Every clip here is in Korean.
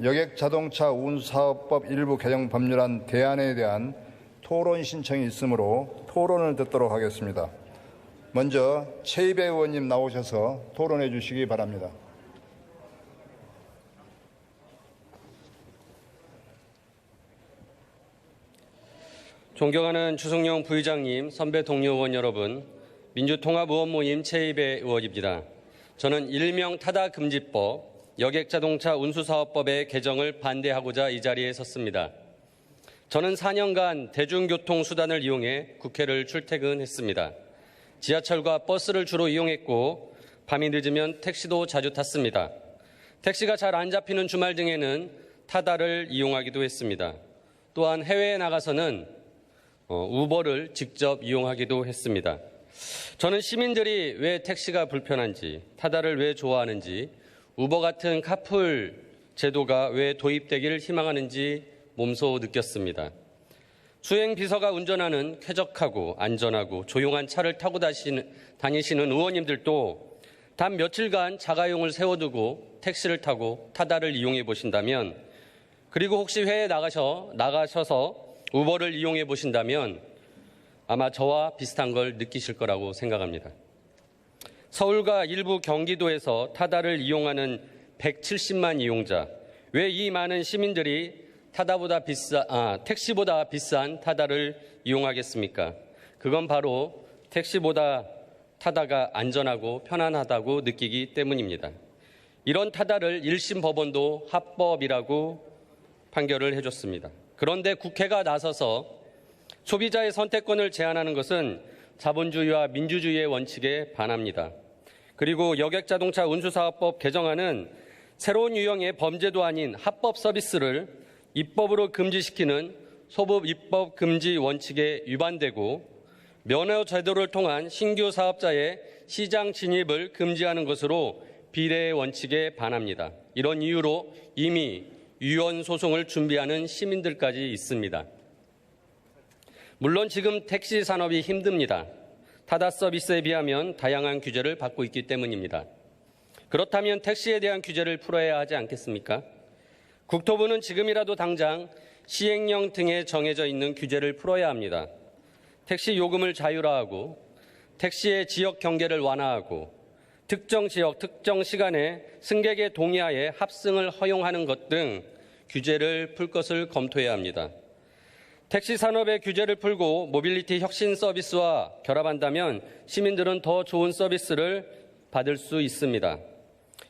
여객자동차 운수사업법 일부 개정 법률안 대안에 대한 토론 신청이 있으므로 토론을 듣도록 하겠습니다. 먼저 최이배 의원님 나오셔서 토론해 주시기 바랍니다. 존경하는 주성영 부의장님, 선배 동료 의원 여러분, 민주통합의원모임 최이배 의원입니다. 저는 일명 타다금지법, 여객자동차 운수사업법의 개정을 반대하고자 이 자리에 섰습니다. 저는 4년간 대중교통수단을 이용해 국회를 출퇴근했습니다. 지하철과 버스를 주로 이용했고 밤이 늦으면 택시도 자주 탔습니다. 택시가 잘 안 잡히는 주말 등에는 타다를 이용하기도 했습니다. 또한 해외에 나가서는 우버를 직접 이용하기도 했습니다. 저는 시민들이 왜 택시가 불편한지, 타다를 왜 좋아하는지, 우버 같은 카풀 제도가 왜 도입되기를 희망하는지 몸소 느꼈습니다. 수행 비서가 운전하는 쾌적하고 안전하고 조용한 차를 타고 다니시는 의원님들도 단 며칠간 자가용을 세워두고 택시를 타고 타다를 이용해 보신다면, 그리고 혹시 해외에 나가셔서 우버를 이용해 보신다면 아마 저와 비슷한 걸 느끼실 거라고 생각합니다. 서울과 일부 경기도에서 타다를 이용하는 170만 이용자, 왜 이 많은 시민들이 택시보다 비싼 타다를 이용하겠습니까? 그건 바로 택시보다 타다가 안전하고 편안하다고 느끼기 때문입니다. 이런 타다를 1심 법원도 합법이라고 판결을 해줬습니다. 그런데 국회가 나서서 소비자의 선택권을 제한하는 것은 자본주의와 민주주의의 원칙에 반합니다. 그리고 여객자동차 운수사업법 개정안은 새로운 유형의 범죄도 아닌 합법 서비스를 입법으로 금지시키는 소급 입법 금지 원칙에 위반되고 면허 제도를 통한 신규 사업자의 시장 진입을 금지하는 것으로 비례의 원칙에 반합니다. 이런 이유로 이미 위헌 소송을 준비하는 시민들까지 있습니다. 물론 지금 택시 산업이 힘듭니다. 타다 서비스에 비하면 다양한 규제를 받고 있기 때문입니다. 그렇다면 택시에 대한 규제를 풀어야 하지 않겠습니까? 국토부는 지금이라도 당장 시행령 등에 정해져 있는 규제를 풀어야 합니다. 택시 요금을 자율화하고 택시의 지역 경계를 완화하고 특정 지역, 특정 시간에 승객의 동의하에 합승을 허용하는 것 등 규제를 풀 것을 검토해야 합니다. 택시 산업의 규제를 풀고 모빌리티 혁신 서비스와 결합한다면 시민들은 더 좋은 서비스를 받을 수 있습니다.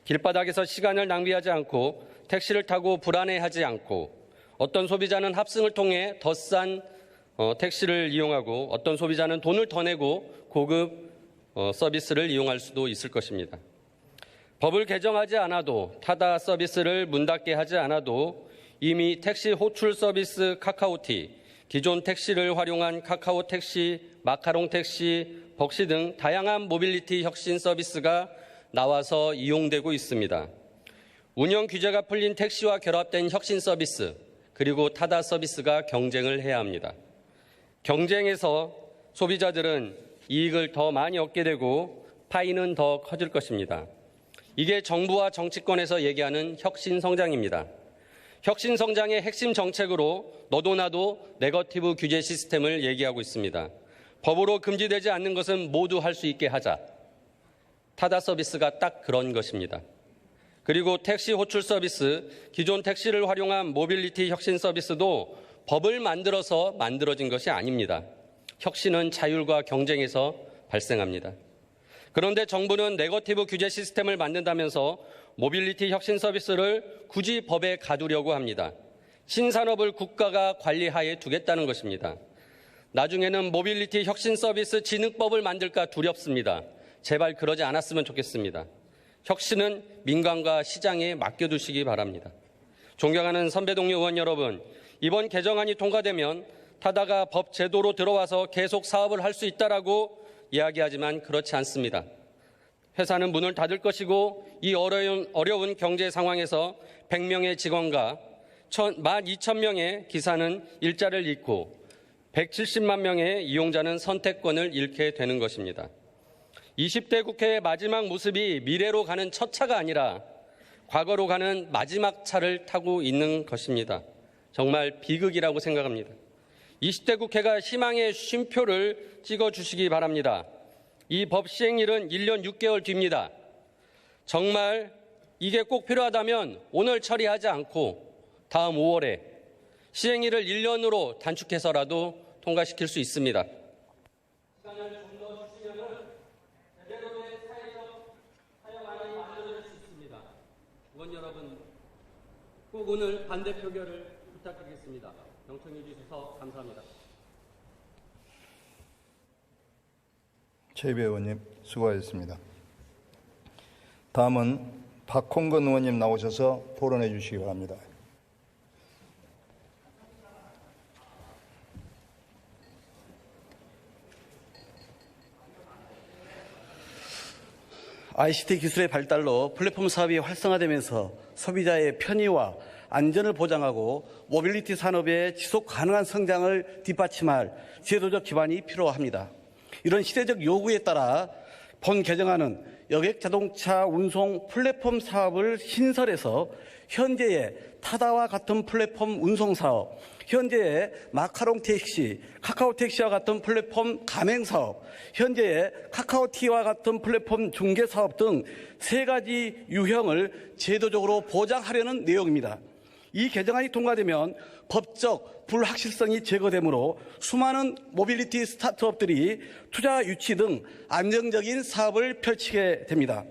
길바닥에서 시간을 낭비하지 않고 택시를 타고 불안해하지 않고 어떤 소비자는 합승을 통해 더 싼 택시를 이용하고 어떤 소비자는 돈을 더 내고 고급 서비스를 이용할 수도 있을 것입니다. 법을 개정하지 않아도 타다 서비스를 문 닫게 하지 않아도 이미 택시 호출 서비스 카카오티, 기존 택시를 활용한 카카오 택시, 마카롱 택시, 벅시 등 다양한 모빌리티 혁신 서비스가 나와서 이용되고 있습니다. 운영 규제가 풀린 택시와 결합된 혁신 서비스, 그리고 타다 서비스가 경쟁을 해야 합니다. 경쟁에서 소비자들은 이익을 더 많이 얻게 되고 파이는 더 커질 것입니다. 이게 정부와 정치권에서 얘기하는 혁신 성장입니다. 혁신 성장의 핵심 정책으로 너도 나도 네거티브 규제 시스템을 얘기하고 있습니다. 법으로 금지되지 않는 것은 모두 할 수 있게 하자. 타다 서비스가 딱 그런 것입니다. 그리고 택시 호출 서비스, 기존 택시를 활용한 모빌리티 혁신 서비스도 법을 만들어서 만들어진 것이 아닙니다. 혁신은 자율과 경쟁에서 발생합니다. 그런데 정부는 네거티브 규제 시스템을 만든다면서 모빌리티 혁신 서비스를 굳이 법에 가두려고 합니다. 신산업을 국가가 관리하에 두겠다는 것입니다. 나중에는 모빌리티 혁신 서비스 진흥법을 만들까 두렵습니다. 제발 그러지 않았으면 좋겠습니다. 혁신은 민간과 시장에 맡겨두시기 바랍니다. 존경하는 선배 동료 의원 여러분, 이번 개정안이 통과되면 타다가 법 제도로 들어와서 계속 사업을 할 수 있다라고 이야기하지만 그렇지 않습니다. 회사는 문을 닫을 것이고 이 어려운 경제 상황에서 100명의 직원과 12,000명의 기사는 일자리를 잃고 170만 명의 이용자는 선택권을 잃게 되는 것입니다. 20대 국회의 마지막 모습이 미래로 가는 첫 차가 아니라 과거로 가는 마지막 차를 타고 있는 것입니다. 정말 비극이라고 생각합니다. 20대 국회가 희망의 쉼표를 찍어주시기 바랍니다. 이 법 시행일은 1년 6개월 뒤입니다. 정말 이게 꼭 필요하다면 오늘 처리하지 않고 다음 5월에 시행일을 1년으로 단축해서라도 통과시킬 수 있습니다. 시간을 좀 더 주시면 제대로의 사회적 타협안이 만들어질 수 있습니다. 의원 여러분, 꼭 오늘 반대 표결을 부탁드리겠습니다. 경청해 주셔서 감사합니다. 최이배 의원님 수고하셨습니다. 다음은 박홍근 의원님 나오셔서 토론해 주시기 바랍니다. ICT 기술의 발달로 플랫폼 사업이 활성화되면서 소비자의 편의와 안전을 보장하고 모빌리티 산업의 지속 가능한 성장을 뒷받침할 제도적 기반이 필요합니다. 이런 시대적 요구에 따라 본 개정안은 여객 자동차 운송 플랫폼 사업을 신설해서 현재의 타다와 같은 플랫폼 운송 사업, 현재의 마카롱 택시, 카카오 택시와 같은 플랫폼 가맹 사업, 현재의 카카오티와 같은 플랫폼 중개 사업 등 3가지 유형을 제도적으로 보장하려는 내용입니다. 이 개정안이 통과되면 법적 불확실성이 제거되므로 수많은 모빌리티 스타트업들이 투자 유치 등 안정적인 사업을 펼치게 됩니다.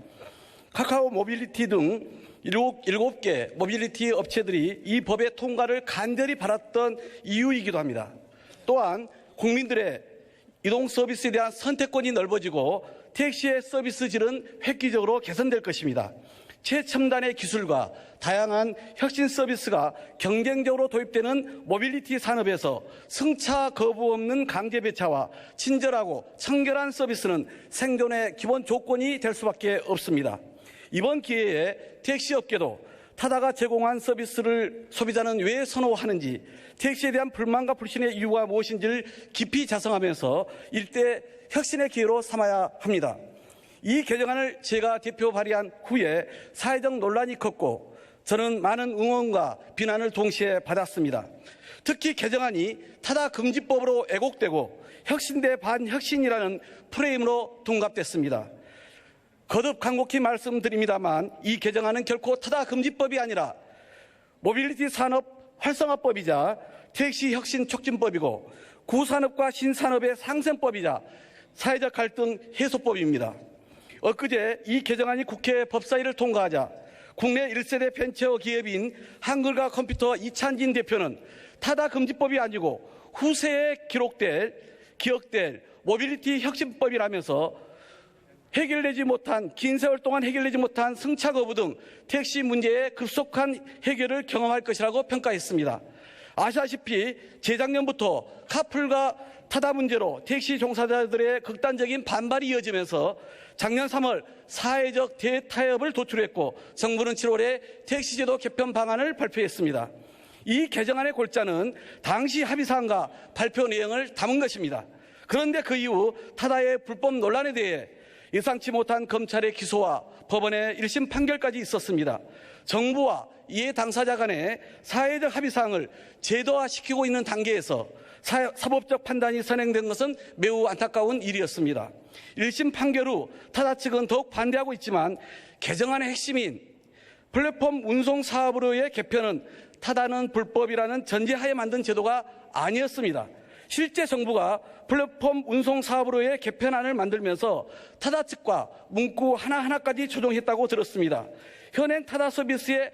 카카오 모빌리티 등 7개 모빌리티 업체들이 이 법의 통과를 간절히 바랐던 이유이기도 합니다. 또한 국민들의 이동 서비스에 대한 선택권이 넓어지고 택시의 서비스 질은 획기적으로 개선될 것입니다. 최첨단의 기술과 다양한 혁신 서비스가 경쟁적으로 도입되는 모빌리티 산업에서 승차 거부 없는 강제 배차와 친절하고 청결한 서비스는 생존의 기본 조건이 될 수밖에 없습니다. 이번 기회에 택시업계도 타다가 제공한 서비스를 소비자는 왜 선호하는지, 택시에 대한 불만과 불신의 이유가 무엇인지를 깊이 자성하면서 일대 혁신의 기회로 삼아야 합니다. 이 개정안을 제가 대표 발의한 후에 사회적 논란이 컸고 저는 많은 응원과 비난을 동시에 받았습니다. 특히 개정안이 타다 금지법으로 왜곡되고 혁신 대 반혁신이라는 프레임으로 둔갑됐습니다. 거듭 간곡히 말씀드립니다만 이 개정안은 결코 타다 금지법이 아니라 모빌리티 산업 활성화법이자 택시 혁신 촉진법이고 구산업과 신산업의 상생법이자 사회적 갈등 해소법입니다. 엊그제 이 개정안이 국회 법사위를 통과하자 국내 1세대 벤처 기업인 한글과 컴퓨터 이찬진 대표는 타다 금지법이 아니고 후세에 기억될 모빌리티 혁신법이라면서 긴 세월 동안 해결되지 못한 승차 거부 등 택시 문제의 급속한 해결을 경험할 것이라고 평가했습니다. 아시다시피 재작년부터 카풀과 타다 문제로 택시 종사자들의 극단적인 반발이 이어지면서 작년 3월 사회적 대타협을 도출했고 정부는 7월에 택시제도 개편 방안을 발표했습니다. 이 개정안의 골자는 당시 합의사항과 발표 내용을 담은 것입니다. 그런데 그 이후 타다의 불법 논란에 대해 예상치 못한 검찰의 기소와 법원의 1심 판결까지 있었습니다. 정부와 이해 당사자 간의 사회적 합의사항을 제도화시키고 있는 단계에서 사법적 판단이 선행된 것은 매우 안타까운 일이었습니다. 1심 판결 후 타다 측은 더욱 반대하고 있지만 개정안의 핵심인 플랫폼 운송 사업으로의 개편은 타다는 불법이라는 전제하에 만든 제도가 아니었습니다. 실제 정부가 플랫폼 운송 사업으로의 개편안을 만들면서 타다 측과 문구 하나하나까지 조정했다고 들었습니다. 현행 타다 서비스의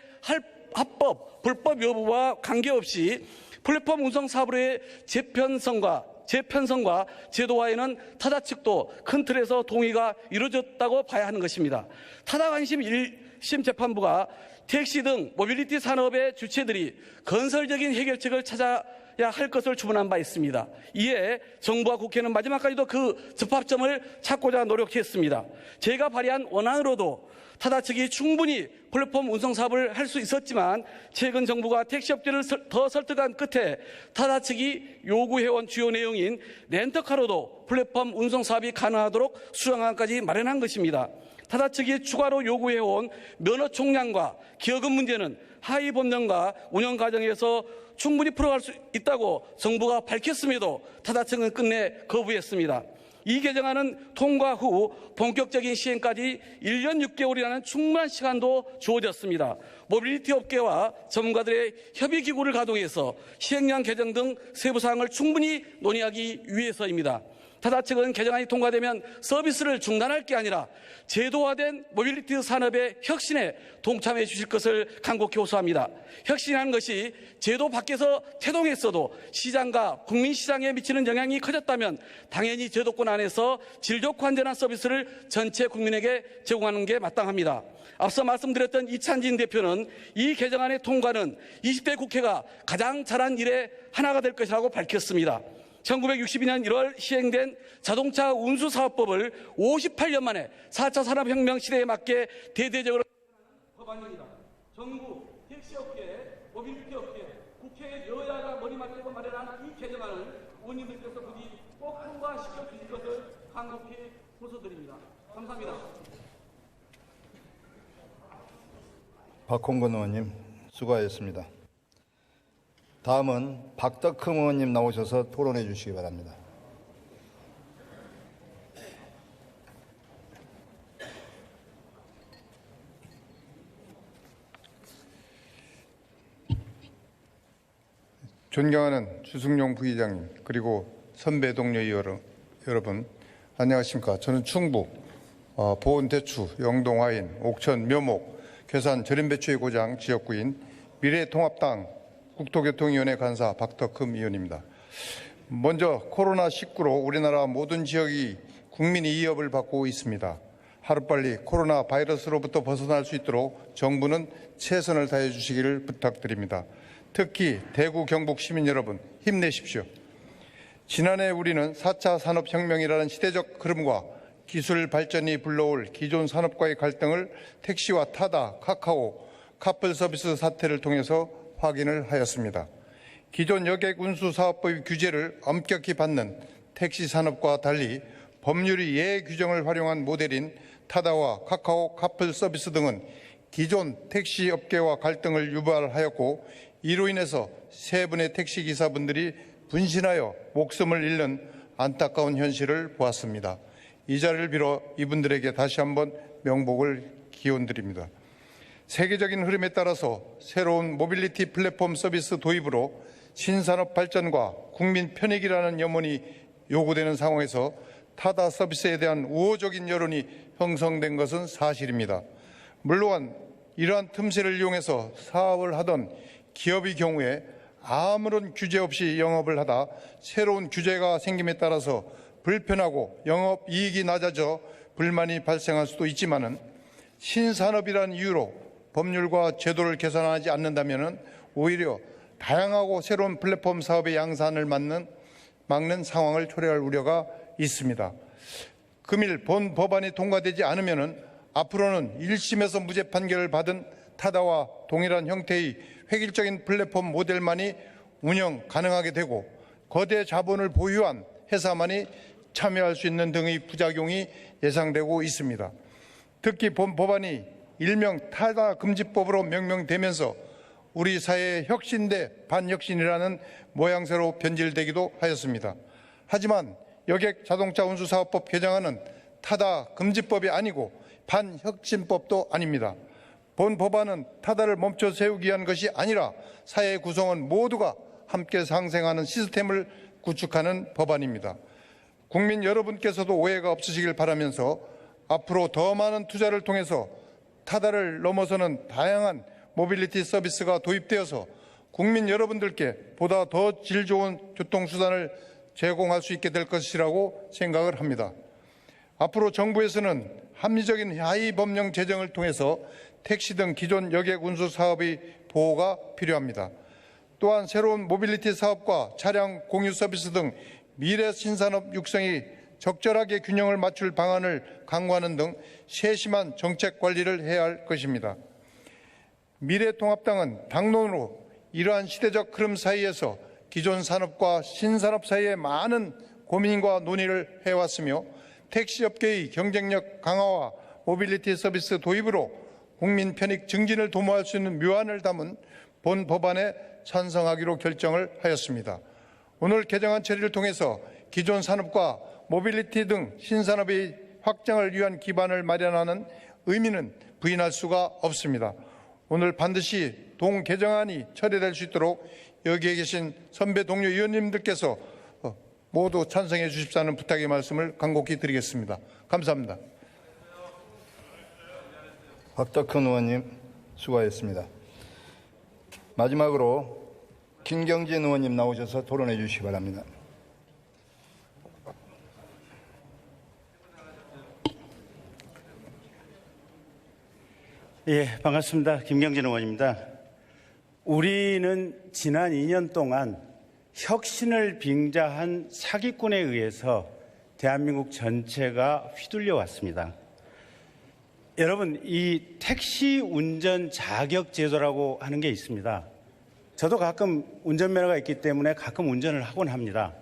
합법, 불법 여부와 관계없이 플랫폼 운송 사업으로의 재편성과 제도화에는 타다 측도 큰 틀에서 동의가 이루어졌다고 봐야 하는 것입니다. 타다 관심 1심 재판부가 택시 등 모빌리티 산업의 주체들이 건설적인 해결책을 찾아야 할 것을 주문한 바 있습니다. 이에 정부와 국회는 마지막까지도 그 접합점을 찾고자 노력했습니다. 제가 발의한 원안으로도 타다 측이 충분히 플랫폼 운송 사업을 할 수 있었지만 최근 정부가 택시업계를 더 설득한 끝에 타다 측이 요구해온 주요 내용인 렌터카로도 플랫폼 운송 사업이 가능하도록 수정안까지 마련한 것입니다. 타다 측이 추가로 요구해온 면허 총량과 기여금 문제는 하위 법령과 운영 과정에서 충분히 풀어갈 수 있다고 정부가 밝혔음에도 타다 측은 끝내 거부했습니다. 이 개정안은 통과 후 본격적인 시행까지 1년 6개월이라는 충분한 시간도 주어졌습니다. 모빌리티 업계와 전문가들의 협의기구를 가동해서 시행령 개정 등 세부 사항을 충분히 논의하기 위해서입니다. 타다 측은 개정안이 통과되면 서비스를 중단할 게 아니라 제도화된 모빌리티 산업의 혁신에 동참해 주실 것을 간곡히 호소합니다. 혁신이라는 것이 제도 밖에서 태동했어도 시장과 국민 시장에 미치는 영향이 커졌다면 당연히 제도권 안에서 질 좋고 안전한 서비스를 전체 국민에게 제공하는 게 마땅합니다. 앞서 말씀드렸던 이찬진 대표는 이 개정안의 통과는 20대 국회가 가장 잘한 일의 하나가 될 것이라고 밝혔습니다. 1962년 1월 시행된 자동차 운수사업법을 58년 만에 4차 산업혁명 시대에 맞게 대대적으로 법안입니다. 정부, 택시업계, 모빌리티 업계, 국회 여야가 머리 맞대고 마련한 이 개정안을 의원님들께서 부디 꼭 통과시켜 주실 것을 간곡히 호소드립니다. 감사합니다. 박홍근 의원님 수고하셨습니다. 다음은 박덕흠 의원님 나오셔서 토론해 주시기 바랍니다. 존경하는 주승용 부의장님 그리고 선배 동료 여러분 안녕하십니까. 저는 충북 보은대추, 영동화인, 옥천, 묘목, 괴산, 절임배추의 고장 지역구인 미래통합당 국토교통위원회 간사 박덕흠 의원입니다. 먼저 코로나19로 우리나라 모든 지역이 국민이 위협을 받고 있습니다. 하루빨리 코로나 바이러스로부터 벗어날 수 있도록 정부는 최선을 다해 주시기를 부탁드립니다. 특히 대구 경북 시민 여러분 힘내십시오. 지난해 우리는 4차 산업혁명이라는 시대적 흐름과 기술 발전이 불러올 기존 산업과의 갈등을 택시와 타다, 카카오, 카풀 서비스 사태를 통해서 확인을 하였습니다. 기존 여객 운수 사업법의 규제를 엄격히 받는 택시 산업과 달리 법률이 예외 규정을 활용한 모델인 타다와 카카오, 카풀 서비스 등은 기존 택시 업계와 갈등을 유발하였고 이로 인해서 세 분의 택시 기사분들이 분신하여 목숨을 잃는 안타까운 현실을 보았습니다. 이 자리를 빌어 이분들에게 다시 한번 명복을 기원드립니다. 세계적인 흐름에 따라서 새로운 모빌리티 플랫폼 서비스 도입으로 신산업 발전과 국민 편익이라는 염원이 요구되는 상황에서 타다 서비스에 대한 우호적인 여론이 형성된 것은 사실입니다. 물론 이러한 틈새를 이용해서 사업을 하던 기업의 경우에 아무런 규제 없이 영업을 하다 새로운 규제가 생김에 따라서 불편하고 영업이익이 낮아져 불만이 발생할 수도 있지만은 신산업이라는 이유로 법률과 제도를 개선하지 않는다면 오히려 다양하고 새로운 플랫폼 사업의 양산을 막는 상황을 초래할 우려가 있습니다. 금일 본 법안이 통과되지 않으면 앞으로는 1심에서 무죄 판결을 받은 타다와 동일한 형태의 획일적인 플랫폼 모델만이 운영 가능하게 되고 거대 자본을 보유한 회사만이 참여할 수 있는 등의 부작용이 예상되고 있습니다. 특히 본 법안이 일명 타다 금지법으로 명명되면서 우리 사회의 혁신 대 반혁신이라는 모양새로 변질되기도 하였습니다. 하지만 여객 자동차 운수사업법 개정안은 타다 금지법이 아니고 반혁신법도 아닙니다. 본 법안은 타다를 멈춰 세우기 위한 것이 아니라 사회 구성원 모두가 함께 상생하는 시스템을 구축하는 법안입니다. 국민 여러분께서도 오해가 없으시길 바라면서 앞으로 더 많은 투자를 통해서 타다를 넘어서는 다양한 모빌리티 서비스가 도입되어서 국민 여러분들께 보다 더 질 좋은 교통수단을 제공할 수 있게 될 것이라고 생각을 합니다. 앞으로 정부에서는 합리적인 하위 법령 제정을 통해서 택시 등 기존 여객 운수 사업의 보호가 필요합니다. 또한 새로운 모빌리티 사업과 차량 공유 서비스 등 미래 신산업 육성이 적절하게 균형을 맞출 방안을 강구하는 등 세심한 정책 관리를 해야 할 것입니다. 미래통합당은 당론으로 이러한 시대적 흐름 사이에서 기존 산업과 신산업 사이에 많은 고민과 논의를 해왔으며 택시업계의 경쟁력 강화와 모빌리티 서비스 도입으로 국민 편익 증진을 도모할 수 있는 묘안을 담은 본 법안에 찬성하기로 결정을 하였습니다. 오늘 개정안 처리를 통해서 기존 산업과 모빌리티 등 신산업의 확장을 위한 기반을 마련하는 의미는 부인할 수가 없습니다. 오늘 반드시 동 개정안이 처리될 수 있도록 여기에 계신 선배 동료 의원님들께서 모두 찬성해 주십사는 부탁의 말씀을 간곡히 드리겠습니다. 감사합니다. 박덕흠 의원님 수고하셨습니다. 마지막으로 김경진 의원님 나오셔서 토론해 주시기 바랍니다. 예, 반갑습니다. 김경진 의원입니다. 우리는 지난 2년 동안 혁신을 빙자한 사기꾼에 의해서 대한민국 전체가 휘둘려 왔습니다. 여러분, 이 택시 운전 자격 제도라고 하는 게 있습니다. 저도 가끔 운전면허가 있기 때문에 가끔 운전을 하곤 합니다.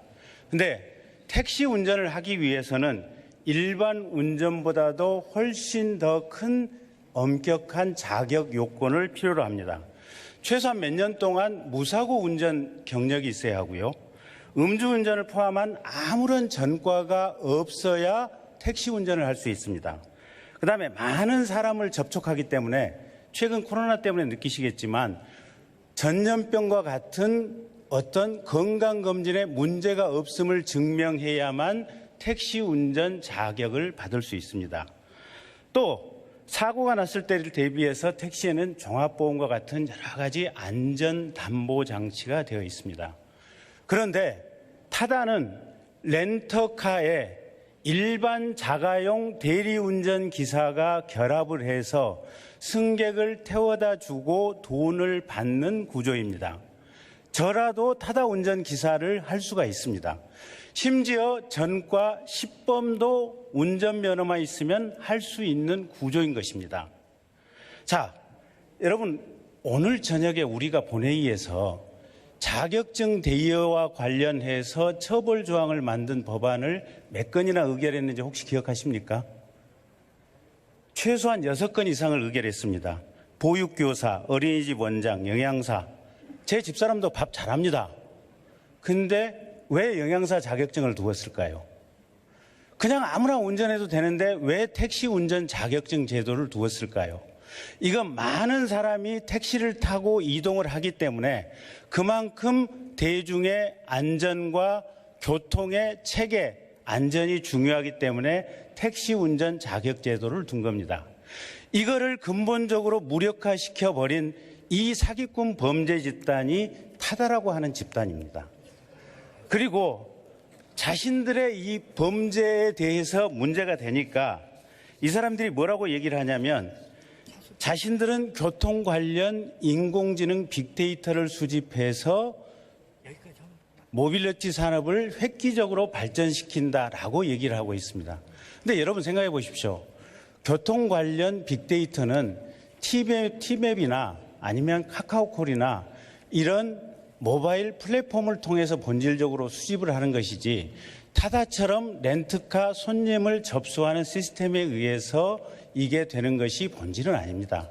근데 택시 운전을 하기 위해서는 일반 운전보다도 훨씬 더 큰 엄격한 자격 요건을 필요로 합니다. 최소한 몇 년 동안 무사고 운전 경력이 있어야 하고요. 음주운전을 포함한 아무런 전과가 없어야 택시 운전을 할 수 있습니다. 그다음에 많은 사람을 접촉하기 때문에 최근 코로나 때문에 느끼시겠지만 전염병과 같은 어떤 건강검진에 문제가 없음을 증명해야만 택시 운전 자격을 받을 수 있습니다. 또 사고가 났을 때를 대비해서 택시에는 종합보험과 같은 여러 가지 안전담보장치가 되어 있습니다. 그런데 타다는 렌터카에 일반 자가용 대리운전 기사가 결합을 해서 승객을 태워다 주고 돈을 받는 구조입니다. 저라도 타다 운전 기사를 할 수가 있습니다. 심지어 전과 10범도 운전면허만 있으면 할 수 있는 구조인 것입니다. 자, 여러분, 오늘 저녁에 우리가 본회의에서 자격증 대여와 관련해서 처벌 조항을 만든 법안을 몇 건이나 의결했는지 혹시 기억하십니까? 최소한 6건 이상을 의결했습니다. 보육교사, 어린이집 원장, 영양사. 제 집사람도 밥 잘합니다. 근데 왜 영양사 자격증을 두었을까요? 그냥 아무나 운전해도 되는데 왜 택시 운전 자격증 제도를 두었을까요? 이건 많은 사람이 택시를 타고 이동을 하기 때문에 그만큼 대중의 안전과 교통의 체계, 안전이 중요하기 때문에 택시 운전 자격 제도를 둔 겁니다. 이거를 근본적으로 무력화시켜버린 이 사기꾼 범죄 집단이 타다라고 하는 집단입니다. 그리고 자신들의 이 범죄에 대해서 문제가 되니까 이 사람들이 뭐라고 얘기를 하냐면 자신들은 교통 관련 인공지능 빅데이터를 수집해서 모빌리티 산업을 획기적으로 발전시킨다라고 얘기를 하고 있습니다. 근데 여러분 생각해 보십시오. 교통 관련 빅데이터는 티맵이나 아니면 카카오콜이나 이런 모바일 플랫폼을 통해서 본질적으로 수집을 하는 것이지 타다처럼 렌트카 손님을 접수하는 시스템에 의해서 이게 되는 것이 본질은 아닙니다.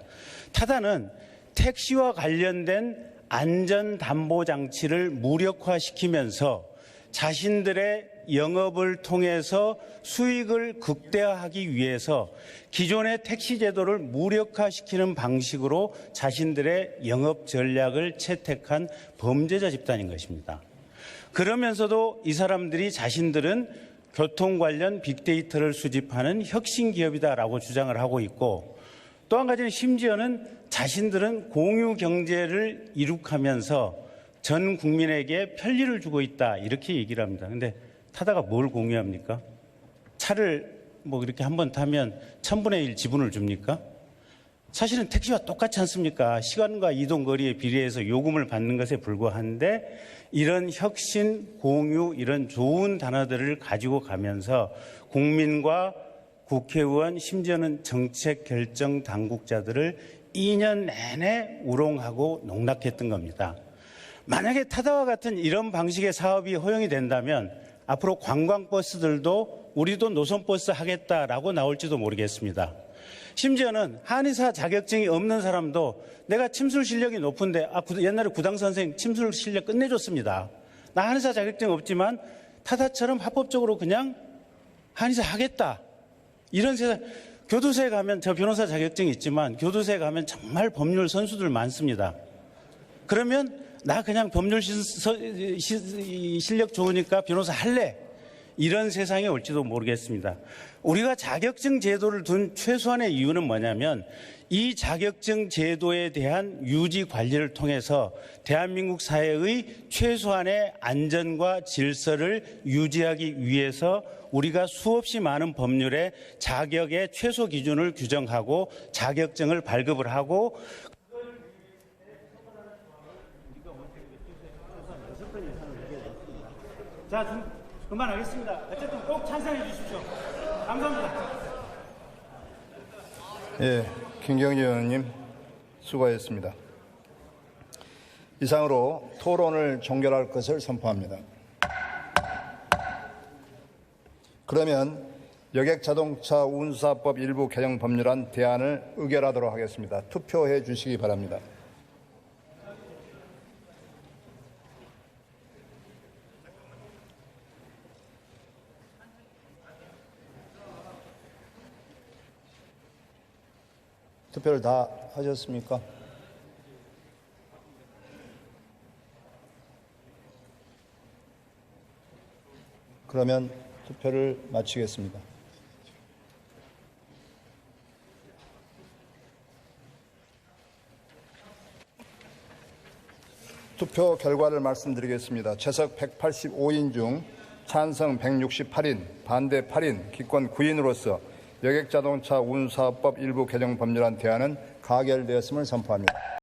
타다는 택시와 관련된 안전담보장치를 무력화시키면서 자신들의 영업을 통해서 수익을 극대화하기 위해서 기존의 택시 제도를 무력화시키는 방식으로 자신들의 영업 전략을 채택한 범죄자 집단인 것입니다. 그러면서도 이 사람들이 자신들은 교통 관련 빅데이터를 수집하는 혁신 기업이다라고 주장을 하고 있고 또 한 가지는 심지어는 자신들은 공유 경제를 이룩하면서 전 국민에게 편리를 주고 있다 이렇게 얘기를 합니다. 근데 타다가 뭘 공유합니까? 차를 뭐 이렇게 한번 타면 1000분의 1 지분을 줍니까? 사실은 택시와 똑같지 않습니까? 시간과 이동 거리에 비례해서 요금을 받는 것에 불과한데 이런 혁신, 공유 이런 좋은 단어들을 가지고 가면서 국민과 국회의원 심지어는 정책 결정 당국자들을 2년 내내 우롱하고 농락했던 겁니다. 만약에 타다와 같은 이런 방식의 사업이 허용이 된다면 앞으로 관광버스들도 우리도 노선버스 하겠다라고 나올지도 모르겠습니다. 심지어는 한의사 자격증이 없는 사람도 내가 침술 실력이 높은데 옛날에 구당 선생 침술 실력 끝내줬습니다. 나 한의사 자격증 없지만 타다처럼 합법적으로 그냥 한의사 하겠다. 이런 세상. 교도소에 가면 저 변호사 자격증이 있지만 교도소에 가면 정말 법률 선수들 많습니다. 그러면 나 그냥 법률 실력 좋으니까 변호사 할래. 이런 세상이 올지도 모르겠습니다. 우리가 자격증 제도를 둔 최소한의 이유는 뭐냐면 이 자격증 제도에 대한 유지 관리를 통해서 대한민국 사회의 최소한의 안전과 질서를 유지하기 위해서 우리가 수없이 많은 법률에 자격의 최소 기준을 규정하고 자격증을 발급을 하고 자, 좀 그만하겠습니다. 어쨌든 꼭 찬성해 주십시오. 감사합니다. 예, 김경진 의원님 수고하셨습니다. 이상으로 토론을 종결할 것을 선포합니다. 그러면 여객자동차 운수사법 일부 개정 법률안 대안을 의결하도록 하겠습니다. 투표해 주시기 바랍니다. 투표를 다 하셨습니까? 그러면 투표를 마치겠습니다. 투표 결과를 말씀드리겠습니다. 채석 185인 중 찬성 168인, 반대 8인, 기권 9인으로서 여객자동차 운수사법 일부 개정 법률안 대안은 가결되었음을 선포합니다.